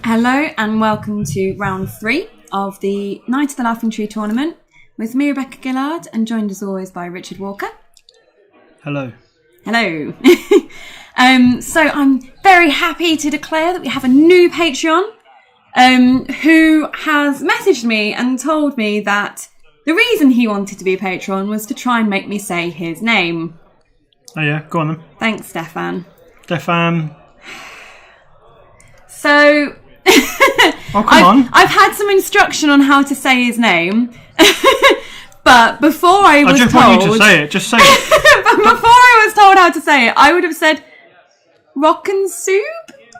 Hello and welcome to round 3 of the Night of the Laughing Tree tournament with me, Rebecca Gillard, and joined as always by Richard Walker. Hello. Hello. So I'm very happy to declare that we have a new Patreon who has messaged me and told me that the reason he wanted to be a patron was to try and make me say his name. Oh yeah, go on then. Thanks, Stefan. Stefan. So... Oh, come on. I've had some instruction on how to say his name, but before I was just told... want you to say it, just say it. But before I was told how to say it, I would have said rock and soup,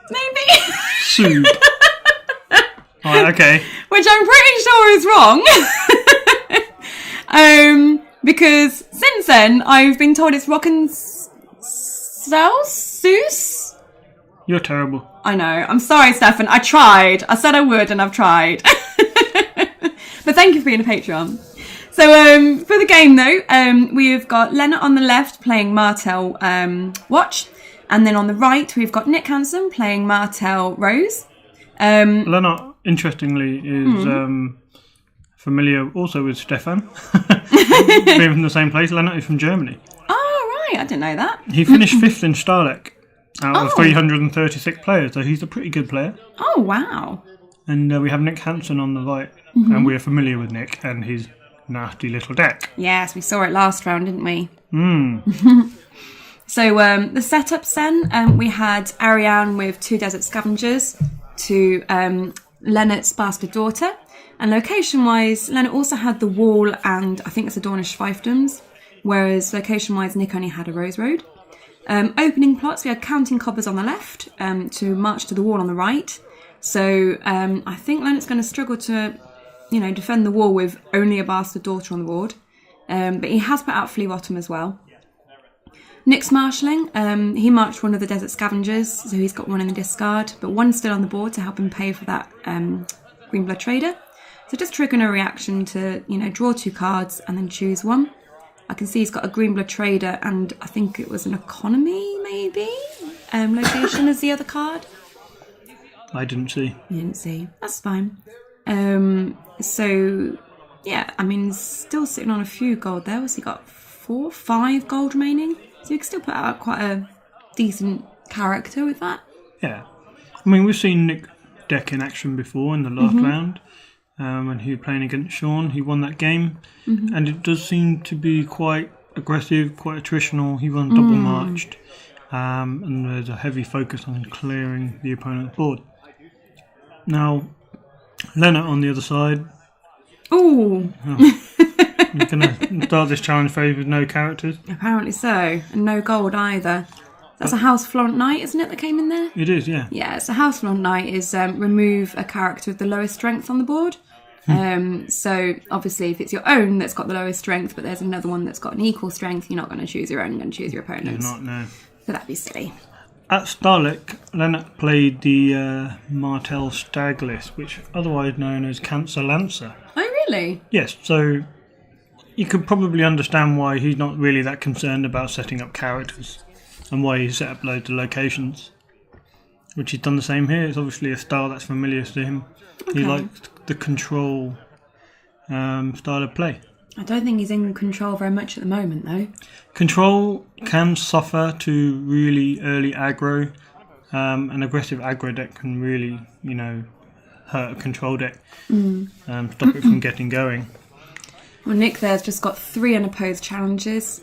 maybe? Soup. Alright, okay. Which I'm pretty sure is wrong. Because since then, I've been told it's rock and Seuss? You're terrible. I know. I'm sorry, Stefan. I tried. I said I would, and I've tried. But thank you for being a Patreon. So for the game, though, we've got Lennart on the left playing Martell Watch. And then on the right, we've got Nick Hansen playing Martell Rose. Lennart, interestingly, is familiar also with Stefan. Being from the same place. Lennart is from Germany. Oh, right. I didn't know that. He finished 5th in Stahleck out of 336 players, so he's a pretty good player. Oh, wow. And we have Nick Hansen on the right, and we are familiar with Nick and his nasty little deck. Yes, we saw it last round, didn't we? So the setups then, we had Ariane with 2 Desert Scavengers to Lennart's Bastard Daughter. And location-wise, Lennart also had the Wall and I think it's the Dornish Fiefdoms, whereas location-wise, Nick only had a Rose Road. Opening plots, we had Counting Coppers on the left to march to the Wall on the right. So I think Lennart's going to struggle to, defend the Wall with only a Bastard Daughter on the board. But he has put out Flea Bottom as well. Nick's marshalling, he marched one of the Desert Scavengers, so he's got one in the discard, but one's still on the board to help him pay for that Greenblood Trader. So just triggering a reaction to, draw 2 cards and then choose one. I can see he's got a Greenblood Trader and I think it was an Economy, maybe? Location as the other card. I didn't see. You didn't see. That's fine. So, yeah, still sitting on a few gold there. What's he got? 4, 5 gold remaining? So you can still put out quite a decent character with that. Yeah. We've seen Nick deck in action before in the last round. When he was playing against Sean, he won that game. And it does seem to be quite aggressive, quite attritional. He won double marched. And there's a heavy focus on clearing the opponent's board. Now, Lennart on the other side. Ooh! You're going to start this challenge phase with no characters? Apparently so. And no gold either. That's a House Flaunt Knight, isn't it, that came in there? It is, yeah. Yeah, so House Flaunt Knight is remove a character with the lowest strength on the board. So obviously if it's your own that's got the lowest strength, but there's another one that's got an equal strength, you're not going to choose your own, you're going to choose your opponent's. You're not, no. So that'd be silly. At Stahleck, Lennart played the Martell Stahleck, which otherwise known as Cancer Lancer. Oh, really? Yes, so you could probably understand why he's not really that concerned about setting up characters and why he set up loads of locations, which he's done the same here. It's obviously a style that's familiar to him. Okay. He likes the control style of play. I don't think he's in control very much at the moment, though. Control can suffer to really early aggro. An aggressive aggro deck can really, hurt a control deck. Stop it from getting going. Well, Nick there's just got 3 unopposed challenges.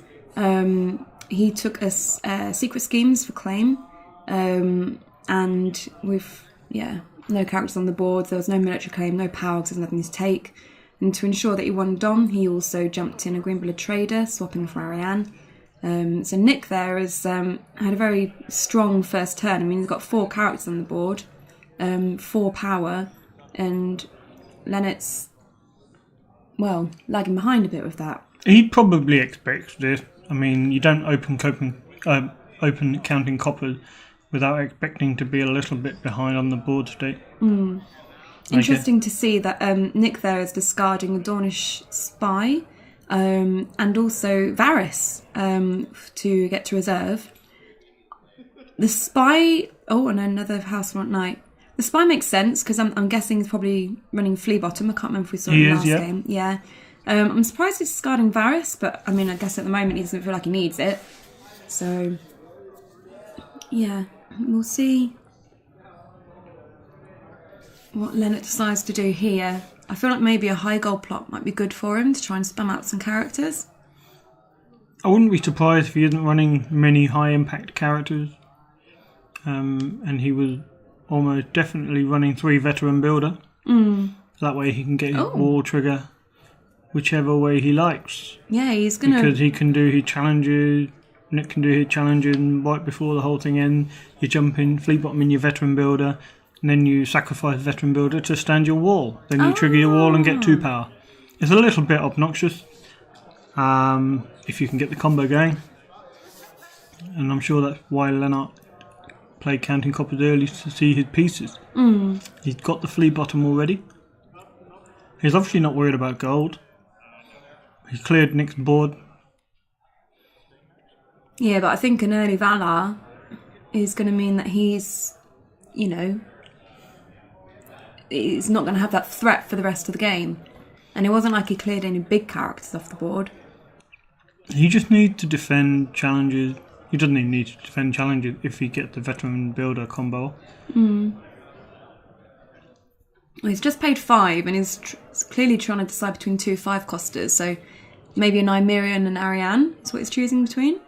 He took us Secret Schemes for claim. And with, no characters on the board. There was no military claim, no power because there's nothing to take. And to ensure that he won Dom, he also jumped in a Greenblood Trader, swapping for Ariane. So Nick there has had a very strong first turn. He's got 4 characters on the board, 4 power, and Lennart's, lagging behind a bit with that. He probably expects this. You don't open Counting Coppers without expecting to be a little bit behind on the board state. Interesting to see that Nick there is discarding the Dornish Spy and also Varys to get to reserve. The Spy... Oh, and another House Front Knight. The spy makes sense because I'm guessing he's probably running flea bottom. I can't remember if we saw He him is, last yeah. game. Yeah. I'm surprised he's discarding Varys, but I mean, I guess at the moment he doesn't feel like he needs it. So, yeah, we'll see what Lennart decides to do here. I feel like maybe a high gold plot might be good for him to try and spam out some characters. I wouldn't be surprised if he isn't running many high impact characters. And he was almost definitely running 3 veteran builder. That way he can get his wall trigger whichever way he likes. Yeah, he's gonna, because he can do his challenges. Nick can do his challenges, and right before the whole thing ends, you jump in, flea bottom in your veteran builder, and then you sacrifice veteran builder to stand your wall. Then you trigger your wall and get 2 power. It's a little bit obnoxious if you can get the combo going, and I'm sure that's why Lennart played Counting Coppers early to see his pieces. He's got the flea bottom already. He's obviously not worried about gold. He's cleared Nick's board. Yeah, but I think an early Valar is going to mean that he's, you know, he's not going to have that threat for the rest of the game. And it wasn't like he cleared any big characters off the board. He just needs to defend challenges. He doesn't even need to defend challenges if he gets the veteran builder combo. Well, he's just paid 5 and he's clearly trying to decide between 2 5-costers. So maybe a Nymeria and an Arianne is what he's choosing between.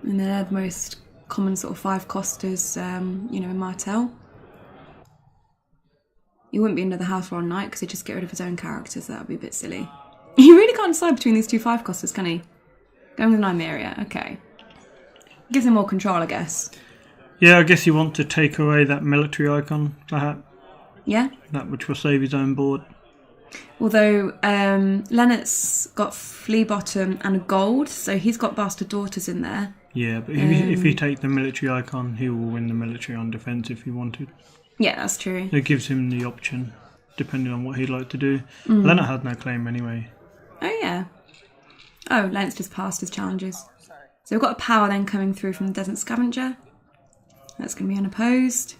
And they're the most common sort of 5-costers, you know, in Martell. He wouldn't be into the house for one night because he'd just get rid of his own characters. That would be a bit silly. He really can't decide between these 2 5-costers, can he? Going with Nymeria, okay. Gives him more control, I guess. Yeah, I guess you want to take away that military icon, perhaps. Yeah? That which will save his own board. Although Lennart's got flea bottom and a gold, so he's got bastard daughters in there. Yeah, but if he takes the military icon, he will win the military on defence if he wanted. Yeah, that's true. It gives him the option, depending on what he'd like to do. Lennart had no claim anyway. Oh, yeah. Oh, Lennart's just passed his challenges. So we've got a power then coming through from the Desert Scavenger. That's going to be unopposed.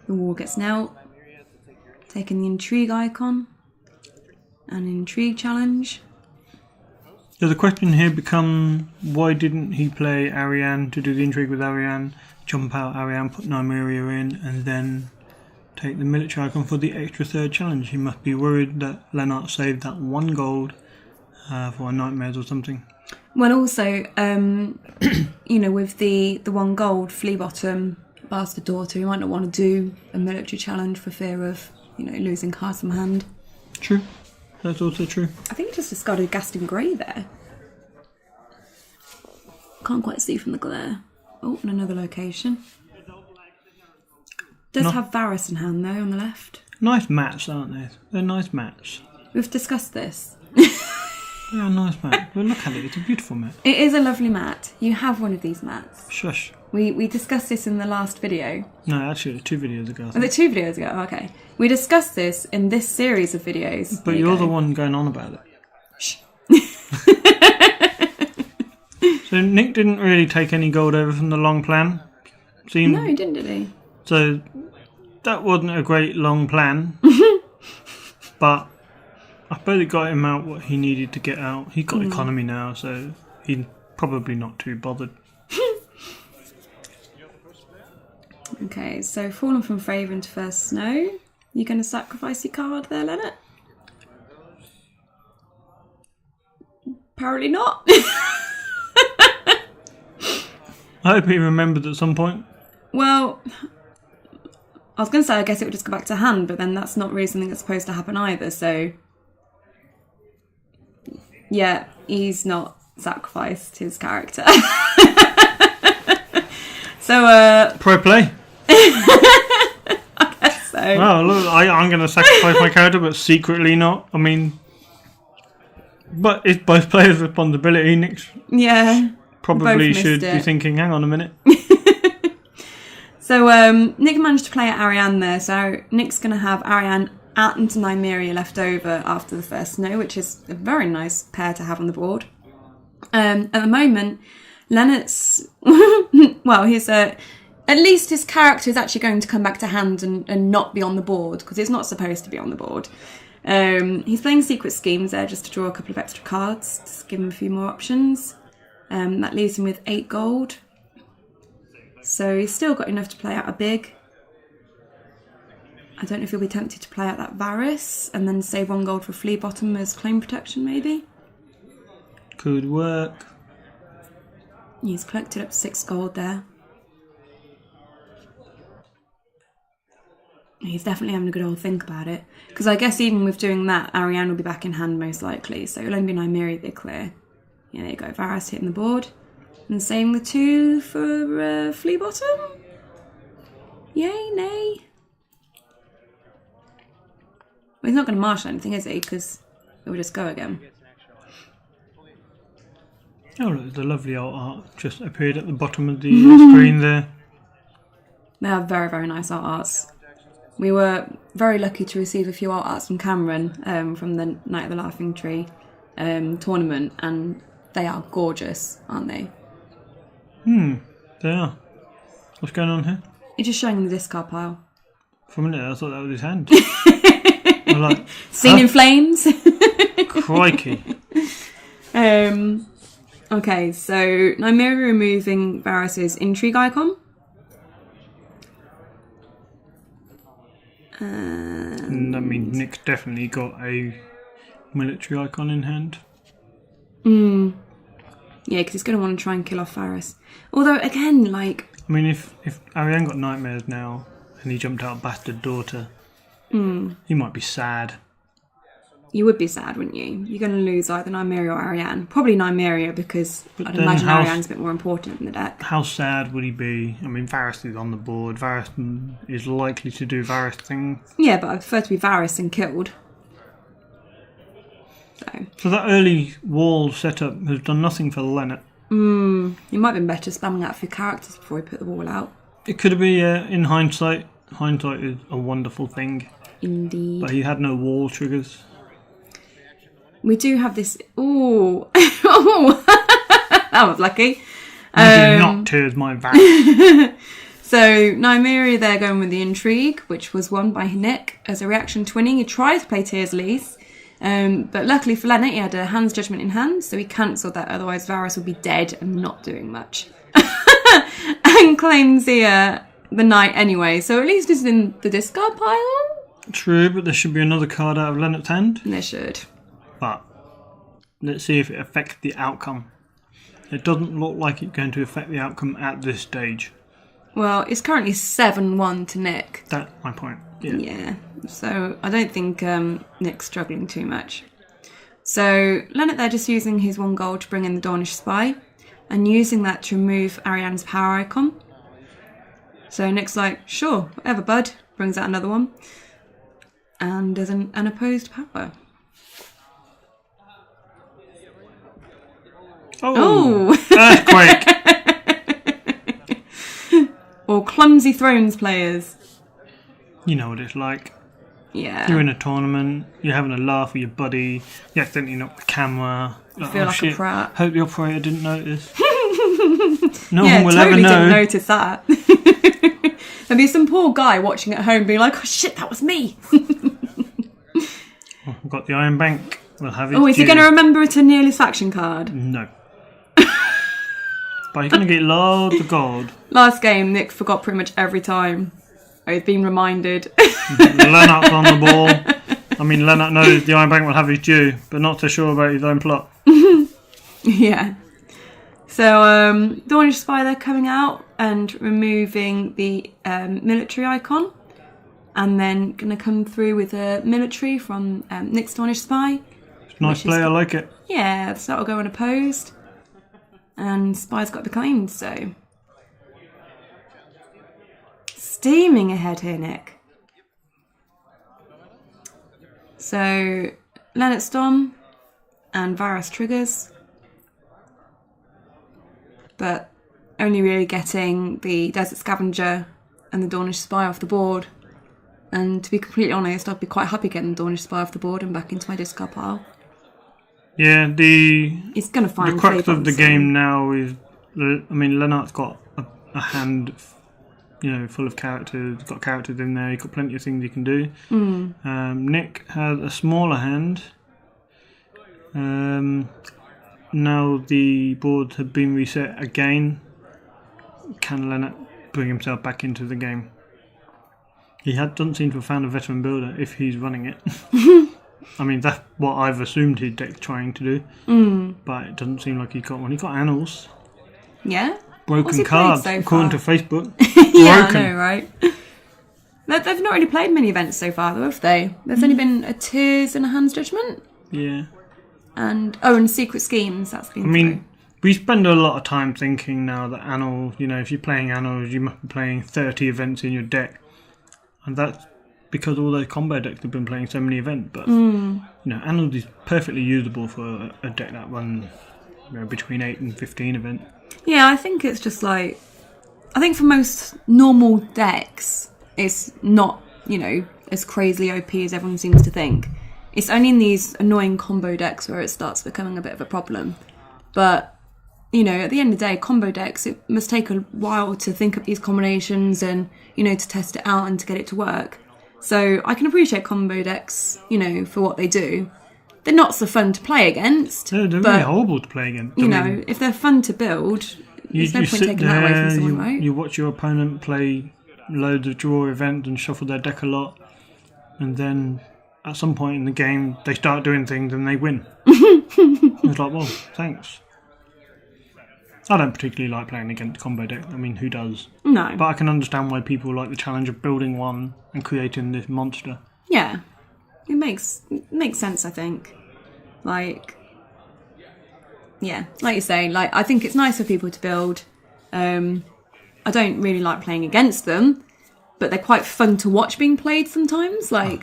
The wall gets knelt. Taking the intrigue icon. An intrigue challenge. So the question here becomes, why didn't he play Arianne to do the intrigue with Arianne, jump out Arianne, put Nymeria in, and then take the military icon for the extra 3rd challenge? He must be worried that Lennart saved that 1 gold for nightmares or something. Well, also, you know, with the 1 gold, flea bottom, bastard daughter, he might not want to do a military challenge for fear of, you know, losing cards from hand. True. That's also true. I think he just discarded Gaston Grey there. Can't quite see from the glare. Oh, and another location. Does have Varys in hand, though, on the left. Nice mats, aren't they? They're nice mats. We've discussed this. Yeah, nice mat. But look at it, it's a beautiful mat. It is a lovely mat. You have one of these mats. Shush. We discussed this in the last video. No, actually, it was 2 videos ago. Was it 2 videos ago? Oh, okay. We discussed this in this series of videos. But you're the one going on about it. Shh. So Nick didn't really take any gold over from the long plan. No, he didn't, did he? So that wasn't a great long plan. But I suppose it got him out what he needed to get out. He's got economy now, so he's probably not too bothered. Okay, so fallen from favour into first snow. You going to sacrifice your card there, Lennart? Apparently not. I hope he remembers at some point. Well, I was going to say I guess it would just go back to hand, but then that's not really something that's supposed to happen either, so... Yeah, he's not sacrificed his character. So, Pro play. I guess so. Well, look, I'm going to sacrifice my character, but secretly not. I mean... But it's both players' responsibility. Nick probably should be thinking, hang on a minute. So Nick managed to play at Arianne there. So Nick's going to have Arianne and Nymeria left over after the first snow, which is a very nice pair to have on the board. At the moment, Lennart's... well, At least his character is actually going to come back to hand and not be on the board, because it's not supposed to be on the board. He's playing Secret Schemes there just to draw a couple of extra cards, to give him a few more options. That leaves him with 8 gold. So he's still got enough to play out a big. I don't know if he'll be tempted to play out that Varus and then save 1 gold for Flea Bottom as claim protection, maybe. Could work. He's collected up 6 gold there. He's definitely having a good old think about it. Because I guess even with doing that, Ariane will be back in hand most likely. So it'll only be Nymeria they clear. Yeah, there you go. Varus hitting the board. And saving the 2 for Flea Bottom. Yay, nay. Well, he's not going to marshal anything, is he? Because it will just go again. Oh, look, the lovely old art just appeared at the bottom of the screen there. They have very, very nice art arts. We were very lucky to receive a few art arts from Cameron from the Night of the Laughing Tree tournament, and they are gorgeous, aren't they? They are. What's going on here? You're just showing him the discard pile. For a minute, I thought that was his hand. I'm like, Seen in flames. Crikey. Okay, so Nymeria removing Varus's intrigue icon. And I mean, Nick's definitely got a military icon in hand. Yeah, because he's going to want to try and kill off Varus. Although, again, like... I mean, if Ariane got nightmares now and he jumped out Bastard Daughter, he might be sad. You would be sad, wouldn't you? You're going to lose either Nymeria or Ariane. Probably Nymeria, because But I'd then imagine how- Ariane's a bit more important in the deck. How sad would he be? I mean, Varus is on the board. Varus is likely to do Varus things. Yeah, but I prefer to be Varus and killed. So that early wall setup has done nothing for Lennart. He might have been better spamming out a few characters before he put the wall out. It could be, in hindsight. Hindsight is a wonderful thing. Indeed. But he had no wall triggers. We do have this... Ooh. Oh, that was lucky. You do not tears my Varus. So, Nymeria there going with the Intrigue, which was won by Nick as a reaction to winning. He tried to play Tears Lease, but luckily for Lennart, he had a Hand's Judgment in hand, so he cancelled that, otherwise Varus would be dead and not doing much. And claims the Knight anyway, so at least it's in the discard pile. True, but there should be another card out of Lennart's hand. There should. But let's see if it affects the outcome. It doesn't look like it's going to affect the outcome at this stage. Well, it's currently 7-1 to Nick. That's my point. Yeah, so I don't think Nick's struggling too much. So Lennart there just using his 1 gold to bring in the Dornish Spy and using that to remove Ariane's power icon. So Nick's like, sure, whatever, bud. Brings out another one. And does an unopposed power. Oh! Earthquake! Or Clumsy Thrones players. You know what it's like. Yeah. You're in a tournament, you're having a laugh with your buddy, you accidentally knock the camera. You feel like a prat. Hope the operator didn't notice. No Yeah, one will totally ever know. didn't notice that. There'd be some poor guy watching at home being like, oh shit, that was me. Oh, I've got the Iron Bank. We'll have it. Oh, is he going to remember it a Nearly Faction card? No. But you're going to get loads of gold. Last game, Nick forgot pretty much every time. Oh, he's been reminded. Lennart's on the ball. I mean, Lennart knows the Iron Bank will have his due, but not so sure about his own plot. Yeah. So, Dornish Spy there coming out and removing the military icon. And then going to come through with a military from Nick's Dornish Spy. Nice play, I like it. Yeah, so that'll go unopposed. And Spy's got the claimed, so... Steaming ahead here, Nick. So, Lennart Storm and Varus triggers. But only really getting the Desert Scavenger and the Dornish Spy off the board. And to be completely honest, I'd be quite happy getting the Dornish Spy off the board and back into my discard pile. Yeah, He's going to find the crux of the soon. game now is, I mean, Lennart's got a hand full of characters. Got characters in there. You've got plenty of things you can do. Nick has a smaller hand. Now the boards have been reset again. Can Lennart bring himself back into the game? He doesn't seem to have found a veteran builder if he's running it. I mean, that's what I've assumed his deck's trying to do. But it doesn't seem like he's got one. He's got annals. Yeah? Broken cards, according to Facebook. Yeah, I know, right? They've not really played many events so far, though, have they? There's only been a Tears and a Hand's Judgment. Yeah. And Secret Schemes, that's been through. We spend a lot of time thinking now that annals, if you're playing annals, you must be playing 30 events in your deck. And that's because all those combo decks have been playing so many events. But, annals is perfectly usable for a deck that runs between 8 and 15 events. Yeah, I think it's just I think for most normal decks, it's not, as crazily OP as everyone seems to think. It's only in these annoying combo decks where it starts becoming a bit of a problem. But, at the end of the day, combo decks, it must take a while to think up these combinations and, to test it out and to get it to work. So I can appreciate combo decks, for what they do. They're not so fun to play against. They're really horrible to play against. If they're fun to build, there's no point taking that away from someone, right? You watch your opponent play loads of draw events and shuffle their deck a lot, and then at some point in the game, they start doing things and they win. It's like, well, thanks. I don't particularly like playing against combo deck. I mean, who does? No. But I can understand why people like the challenge of building one and creating this monster. Yeah. It makes sense, I think. Like you say, I think it's nice for people to build. I don't really like playing against them, but they're quite fun to watch being played sometimes. I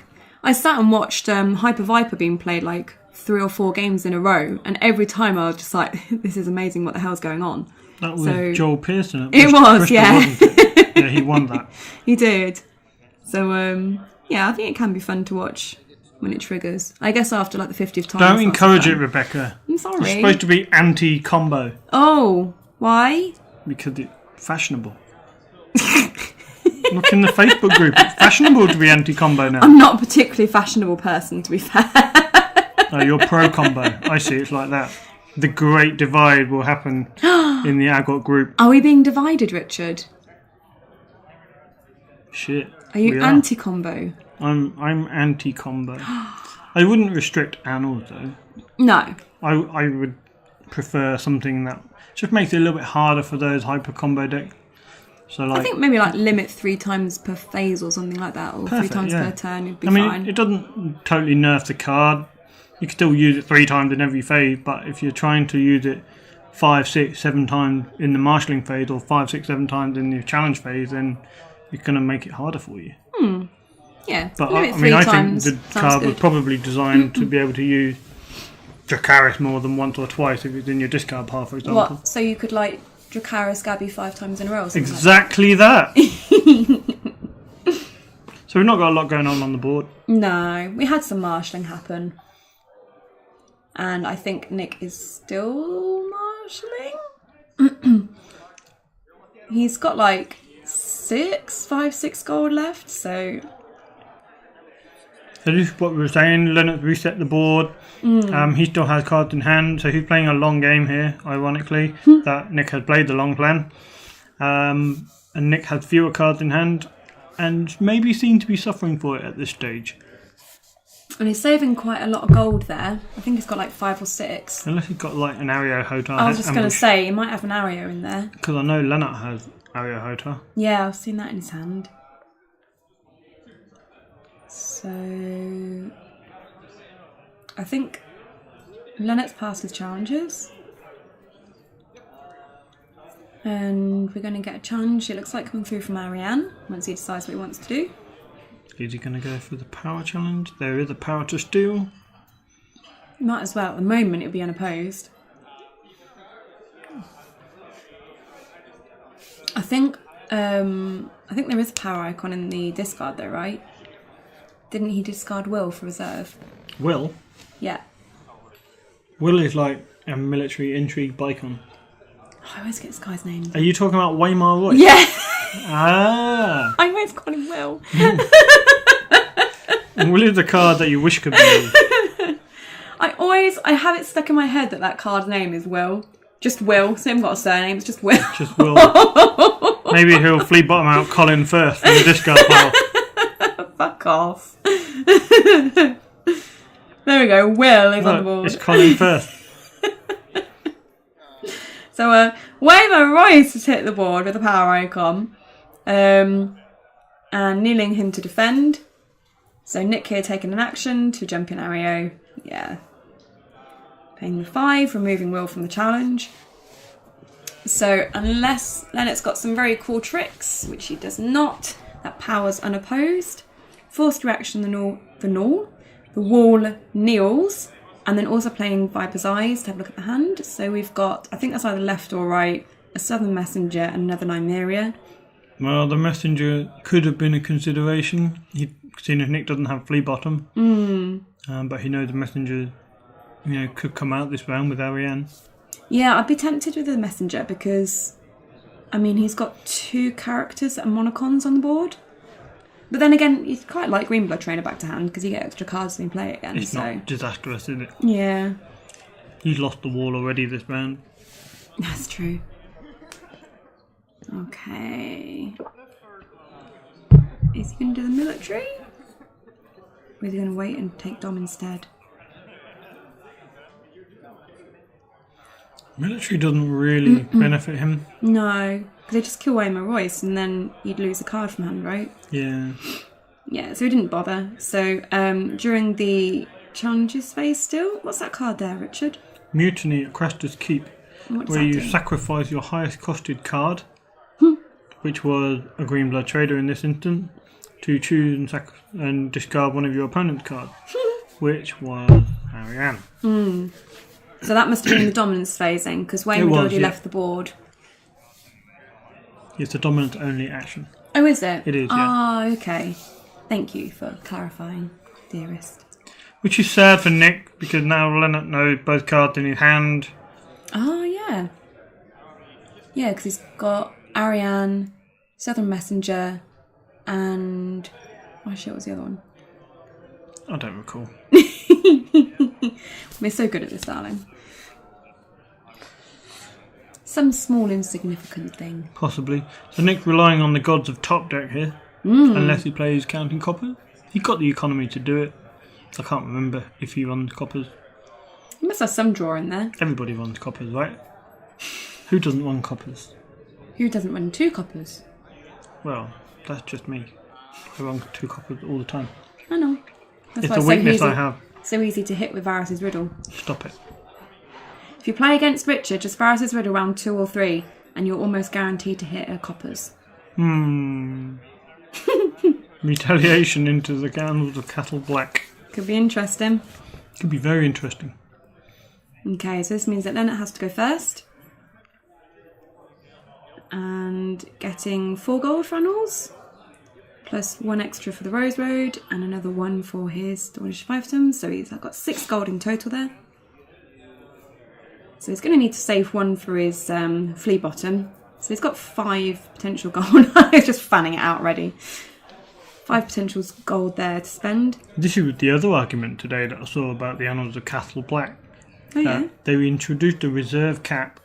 sat and watched Hyper Viper being played 3 or 4 games in a row, and every time I was just like, this is amazing, what the hell's going on? That was Joel Pearson. It was, Bristol, yeah. Wasn't it? Yeah, he won that. He did. So, I think it can be fun to watch when it triggers. I guess after the 50th time. Don't encourage it, Rebecca. I'm sorry. It's supposed to be anti-combo. Oh, why? Because it's fashionable. Look in the Facebook group. It's fashionable to be anti-combo now. I'm not a particularly fashionable person, to be fair. No, you're pro-combo. I see it's like that. The great divide will happen in the Agot group. Are we being divided, Richard? Shit. Are you anti-combo? I'm anti-combo. I wouldn't restrict annals, though. No. I would prefer something that just makes it a little bit harder for those hyper-combo decks. So I think maybe limit 3 times per phase or something like that, or perfect, 3 times per turn would be fine. It doesn't totally nerf the card. You can still use it 3 times in every phase, but if you're trying to use it 5, 6, 7 times in the marshalling phase, or 5, 6, 7 times in the challenge phase, then it's going to make it harder for you. Yeah, but I think the card was probably designed to be able to use Dracarys more than once or twice if it's in your discard pile, for example. What? So you could Dracarys Gabby 5 times in a row? Or exactly that. So we've not got a lot going on the board. No, we had some marshalling happen. And I think Nick is still marshalling. He's got 5, 6 gold left, so... So this is what we were saying. Lennart reset the board. He still has cards in hand, so he's playing a long game here, ironically, that Nick has played the long plan. And Nick has fewer cards in hand, and maybe seems to be suffering for it at this stage. And he's saving quite a lot of gold there. I think he's got 5 or 6. Unless he's got an Ario Hotar. I was just going to say, he might have an Ario in there. Because I know Lennart has Ario Hotar. Yeah, I've seen that in his hand. So I think Lennart's passed his challenges. And we're going to get a challenge, it looks like, coming through from Ariane, once he decides what he wants to do. Is he going to go for the power challenge? There is a power to steal. Might as well. At the moment, it'll be unopposed. I think there is a power icon in the discard, though, right? Didn't he discard Will for reserve? Will? Yeah. Will is like a military intrigue bicon. I always get this guy's name. Are you talking about Waymar Royce? Yeah. Ah. I always call him Will. And Will is the card that you wish could be used. I have it stuck in my head that card's name is Will. Just Will. So I haven't got a surname, it's just Will. Just Will. Maybe he'll flea bottom out Colin first from the discard pile. Fuck off. There we go, Will is on the board. It's Colin first. So Waymo Royce has hit the board with a power icon. And kneeling him to defend. So Nick here taking an action to jump in Ario. Yeah. Paying the 5, removing Will from the challenge. So unless Lennart's got some very cool tricks, which he does not, that power's unopposed. Forced reaction, the wall kneels, and then also playing Viper's Eyes to have a look at the hand. So we've got, I think that's either left or right, a Southern Messenger and another Nymeria. Well, the Messenger could have been a consideration. He'd seen if Nick doesn't have flea bottom. But he knows the Messenger, could come out this round with Ariane. Yeah, I'd be tempted with the Messenger because, he's got 2 characters that are monocons on the board. But then again, you quite like Green Blood Trainer back to hand because you get extra cards when you play it again. It's not disastrous, is it? Yeah. He's lost the wall already this round. That's true. Okay. Is he going to do the military? Or is he going to wait and take Dom instead? Military doesn't really benefit him. No, because they just kill Waymo Royce and then you'd lose a card from hand, right? Yeah. Yeah, so he didn't bother. So during the challenges phase still, what's that card there, Richard? Mutiny at Craster's Keep, where you sacrifice your highest costed card, which was a Green Blood Trader in this instance, to choose and discard one of your opponent's cards, which was Ariane. So that must have been the dominance phase then, because Wayne had already left the board. It's a dominant only action. Oh, is it? It is, yeah. Oh, okay. Thank you for clarifying, dearest. Which is sad for Nick, because now Lennart knows both cards in his hand. Oh, yeah. Yeah, because he's got Ariane, Southern Messenger, and... oh shit, what was the other one? I don't recall. We're so good at this, darling. Some small insignificant thing. Possibly. So Nick relying on the gods of top deck here. Unless he plays counting coppers. He got the economy to do it. I can't remember if he runs coppers. He must have some draw in there. Everybody runs coppers, right? Who doesn't run coppers? Who doesn't run 2 coppers? Well, that's just me. I run 2 coppers all the time. I know. That's it's a weakness I have. So easy to hit with Varus's Riddle. Stop it. If you play against Richard, just Varus's Riddle round 2 or 3, and you're almost guaranteed to hit a coppers. Retaliation into the Annals of Cattle Black. Could be interesting. Could be very interesting. Okay, so this means that Lennart has to go first. And getting 4 gold for Annals. Plus 1 extra for the Rose Road, and another 1 for his Dornish Fiefdoms. So he's got 6 gold in total there. So he's going to need to save 1 for his flea bottom. So he's got 5 potential gold. He's just fanning it out already. 5 potential gold there to spend. This is the other argument today that I saw about the Annals of Cattle Black. Oh, yeah. They introduced a reserve cap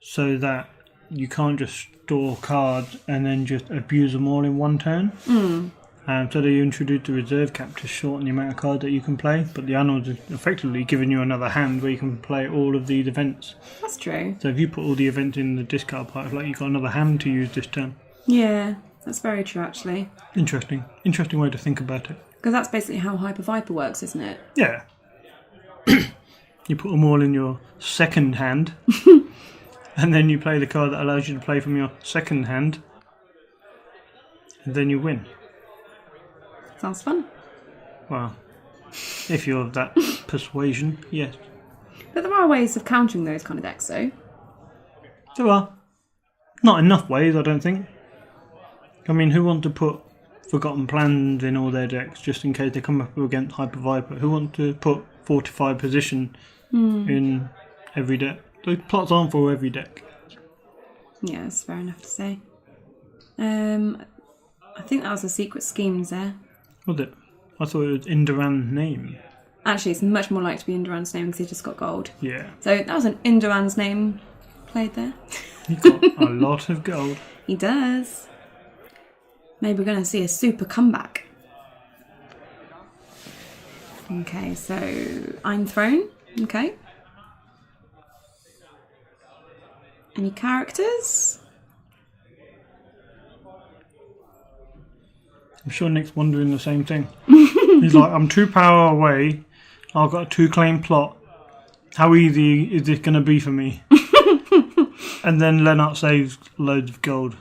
so that you can't just store cards and then just abuse them all in one turn. So they introduced a reserve cap to shorten the amount of cards that you can play, but the Annals is effectively giving you another hand where you can play all of these events. That's true. So if you put all the events in the discard pile, it's like you've got another hand to use this turn. Yeah, that's very true actually. Interesting way to think about it. Because that's basically how Hyper Viper works, isn't it? Yeah. You put them all in your second hand, and then you play the card that allows you to play from your second hand, and then you win. Sounds fun. Well, if you're of that persuasion, yes. But there are ways of countering those kind of decks, though. There are. Not enough ways, I don't think. I mean, who want to put Forgotten Plans in all their decks just in case they come up against Hyper Viper? Who want to put Fortified Position in every deck? Those plots aren't for every deck. Yeah, that's fair enough to say. I think that was the secret schemes there. Was it? I thought it was Indoran's name. Actually, it's much more likely to be Indoran's name because he just got gold. Yeah. So that was an Indoran's name played there. He got a lot of gold. He does. Maybe we're going to see a super comeback. Okay, so I'm thrown. Okay. Any characters? I'm sure Nick's wondering the same thing. He's like, I'm 2 power away. I've got a 2-claim plot. How easy is this going to be for me? And then Lennart saves loads of gold.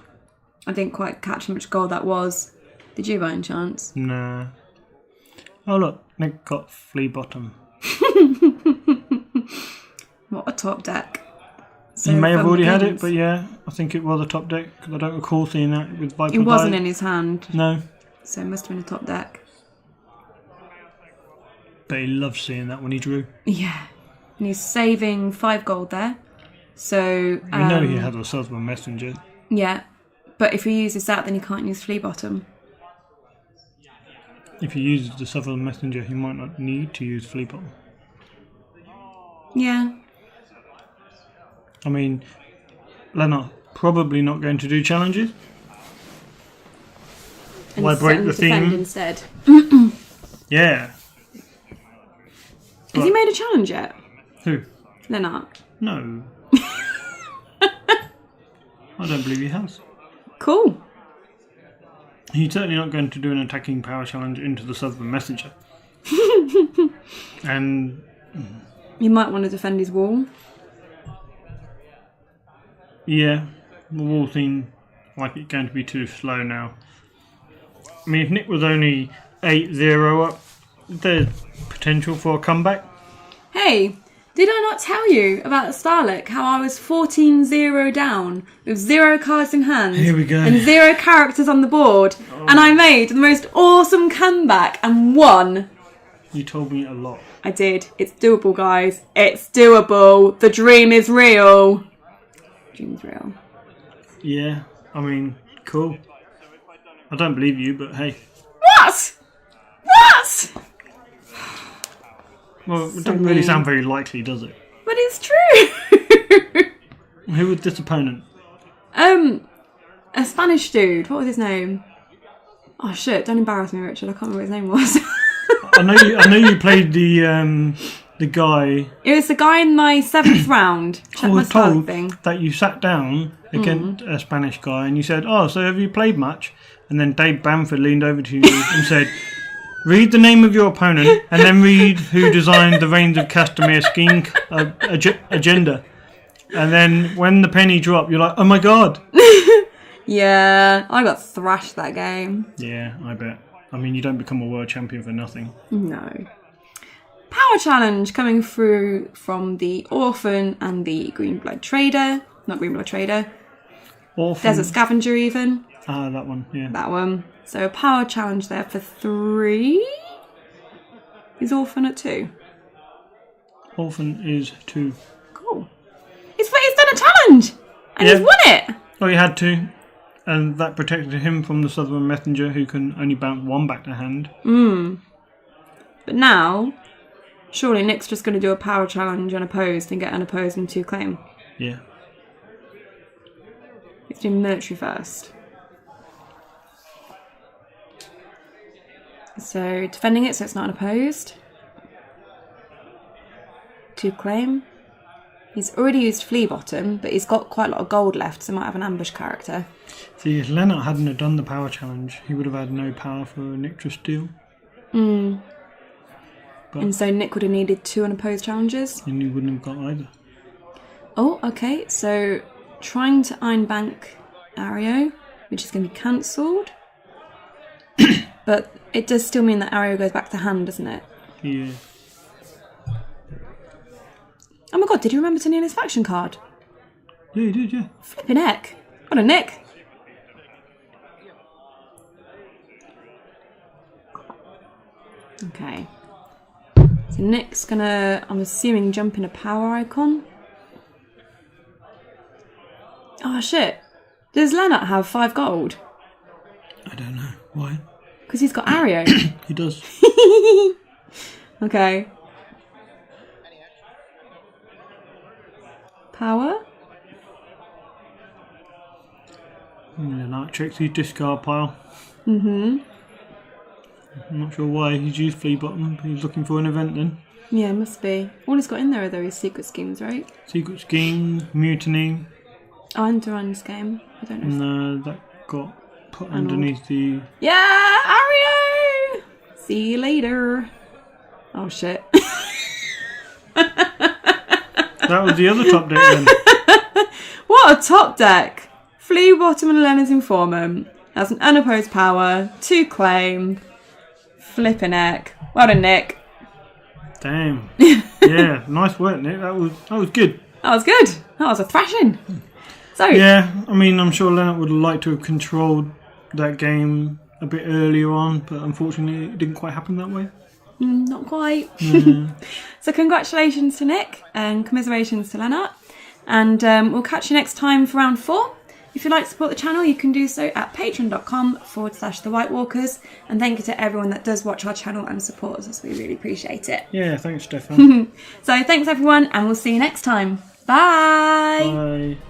I didn't quite catch how much gold that was. Did you by any chance? Nah. Oh look, Nick got flea bottom. What a top deck. So he may have already had it, begins. but yeah, I think it was a top deck because I don't recall seeing that with Viper. It wasn't in his hand. No. So it must have been a top deck. But he loved seeing that when he drew. Yeah. And he's saving 5 gold there. So... We know he had a Southern Messenger. Yeah. But if he uses that, then he can't use flea bottom. If he uses the Southern Messenger, he might not need to use flea bottom. Yeah. I mean, Lennart probably not going to do challenges. And Why break the defend theme? instead. Yeah. Has he made a challenge yet? Who? Lennart. No. I don't believe he has. Cool. He's certainly not going to do an attacking power challenge into the Southern Messenger. And You might want to defend his wall. yeah, the wall seems like it's going to be too slow now. I mean, if Nick was only 8-0 up, there's potential for a comeback. Hey, did I not tell you about Stahleck? How I was 14-0 down with 0 cards in hand. Here we go. And 0 characters on the board. Oh. And I made the most awesome comeback and won. You told me a lot. I did. It's doable, guys. It's doable. The dream is real. Dream's real. Yeah, I mean, cool. I don't believe you, but hey. What? What? Well, it So doesn't really mean. sound very likely, does it? But it's true. Who was this opponent? A Spanish dude. What was his name? Oh shit! Don't embarrass me, Richard. I can't remember what his name was. I know you played the guy. It was the guy in my 7th round. Check I my was Stahleck told thing. that you sat down against a Spanish guy and you said, "Oh, so have you played much?" And then Dave Bamford leaned over to you and said, "Read the name of your opponent and then read who designed the Reigns of Castamere scheme agenda." And then when the penny dropped, you're like, "Oh my god!" Yeah, I got thrashed that game. Yeah, I bet. I mean, you don't become a world champion for nothing. No. Power challenge coming through from the Orphan and the Greenblood Trader. Not Greenblood Trader. Orphan. Desert Scavenger even. Ah, that one, yeah. That one. So a power challenge there for 3. Is Orphan at 2? Orphan is 2. Cool. He's done a challenge! And Yeah. he's won it! Oh, he had to. And that protected him from the Southern Messenger, who can only bounce 1 back to hand. But now, surely Nick's just going to do a power challenge unopposed and get unopposed and 2 claim. Yeah. He's doing military first. So, defending it so it's not unopposed. 2 claim. He's already used Flea Bottom, but he's got quite a lot of gold left, so he might have an ambush character. See, if Lennart hadn't have done the power challenge, he would have had no power for Nick to steal. But And so Nick would have needed 2 unopposed challenges. and he wouldn't have got either. Oh, okay, so trying to Iron Bank Ario, which is going to be cancelled. But it does still mean that Ario goes back to hand, doesn't it? Yeah. Oh my god, did you remember to name his faction card? Yeah, he did, yeah. Flippin' heck. What a Nick. Okay. So Nick's gonna, I'm assuming, jump in a power icon. Oh shit. Does Lennart have 5 gold? I don't know. Why? Because he's got Ario. He does. Okay. Power? Lennart checks his discard pile. I'm not sure why he's used Flea Bottom. He's looking for an event then. Yeah, must be. All he's got in there are those secret schemes, right? Secret Scheme, Mutiny. Oh, Endurance game. I don't know. And that got put underneath the... Yeah, Ario! See you later. Oh, shit. That was the other top deck then. What a top deck. Flea Bottom and Lennart's Informant. That's an unopposed power, 2 claim, flipping heck. Well done, Nick. Damn. Yeah, nice work, Nick. That was good. That was good. That was a thrashing. So Yeah, I mean, I'm sure Lennart would like to have controlled that game a bit earlier on, but unfortunately it didn't quite happen that way. Not quite. Yeah. So congratulations to Nick and commiserations to Lennart. And we'll catch you next time for round 4. If you'd like to support the channel, you can do so at patreon.com/The White Walkers. And thank you to everyone that does watch our channel and support us. We really appreciate it. Yeah, thanks, Stefan. So thanks everyone, and we'll see you next time. Bye. Bye.